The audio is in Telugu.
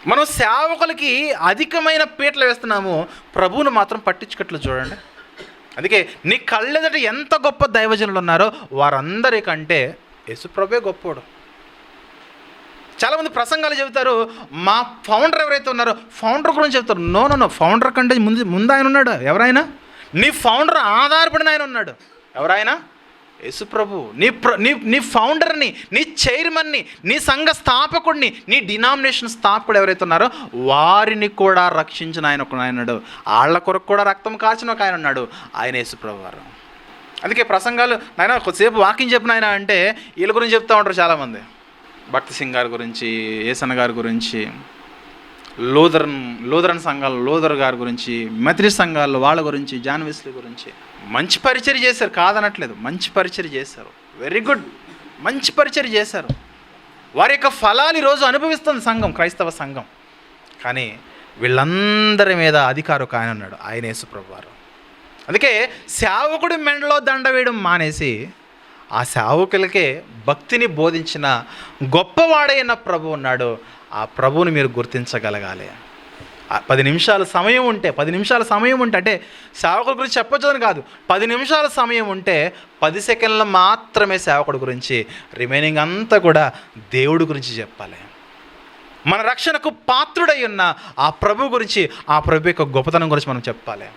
మనం సేవకులకి అధికమైన పీటలు వేస్తున్నాము, ప్రభువును మాత్రం పట్టించుకోవట్లేదు. చూడండి, అందుకే నీ కళ్ళెదట ఎంత గొప్ప దైవజనులు ఉన్నారో వారందరికంటే యేసుప్రభే గొప్పోడు. చాలామంది ప్రసంగాలు చెబుతారు, మా ఫౌండర్ ఎవరైతే ఉన్నారో ఫౌండర్ గురించి చెప్తారు. నో నో నో, ఫౌండర్ కంటే ముందు ఆయన ఉన్నాడు. ఎవరైనా? నీ ఫౌండర్ ఆధారపడిన ఆయన ఉన్నాడు. ఎవరైనా? యేసుప్రభు. నీ ఫౌండర్ని, నీ చైర్మన్ని, నీ సంఘ స్థాపకుడిని, నీ డినామినేషన్ స్థాపకుడు ఎవరైతే ఉన్నారో వారిని కూడా రక్షించిన ఆయన ఒక ఆయన ఉన్నాడు. వాళ్ళ కొరకు కూడా రక్తం కాల్చిన ఒక ఆయన ఉన్నాడు, ఆయన యేసుప్రభు వారు. అందుకే ప్రసంగాలు నాయన కొద్దిసేపు వాకింగ్ చెప్పిన ఆయన అంటే వీళ్ళ గురించి చెప్తూ ఉంటారు చాలామంది. భక్తి సింగ్ గారి గురించి, ఏసన్న గారి గురించి, లూథరన్ సంఘాలు లూథర్ గారి గురించి, మెథడిస్ట్ సంఘాలు వాళ్ళ గురించి, జాన్ వెస్లీ గురించి మంచి పరిచర్య చేశారు, కాదనట్లేదు. మంచి పరిచర్య చేశారు, వెరీ గుడ్, మంచి పరిచర్య చేశారు. వారి యొక్క ఫలాలు ఈరోజు అనుభవిస్తుంది సంఘం, క్రైస్తవ సంఘం. కానీ వీళ్ళందరి మీద అధికారం ఒక ఆయన ఉన్నాడు, ఆయన యేసుప్రభు వారు. అందుకే సేవకుడి మెండలో దండ వేయడం మానేసి ఆ సేవకులకే భక్తిని బోధించిన గొప్పవాడైన ప్రభు ఉన్నాడు. ఆ ప్రభువుని మీరు గుర్తించగలగాలి. 10 నిమిషాల సమయం ఉంటే, 10 నిమిషాల సమయం ఉంటే, అంటే సేవకుడి గురించి చెప్పొచ్చు అని కాదు, 10 నిమిషాల సమయం ఉంటే 10 సెకండ్లు మాత్రమే సేవకుడి గురించి, రిమైనింగ్ అంతా కూడా దేవుడి గురించి చెప్పాలి. మన రక్షణకు పాత్రుడై ఉన్న ఆ ప్రభు గురించి, ఆ ప్రభు యొక్క గొప్పతనం గురించి మనం చెప్పాలి.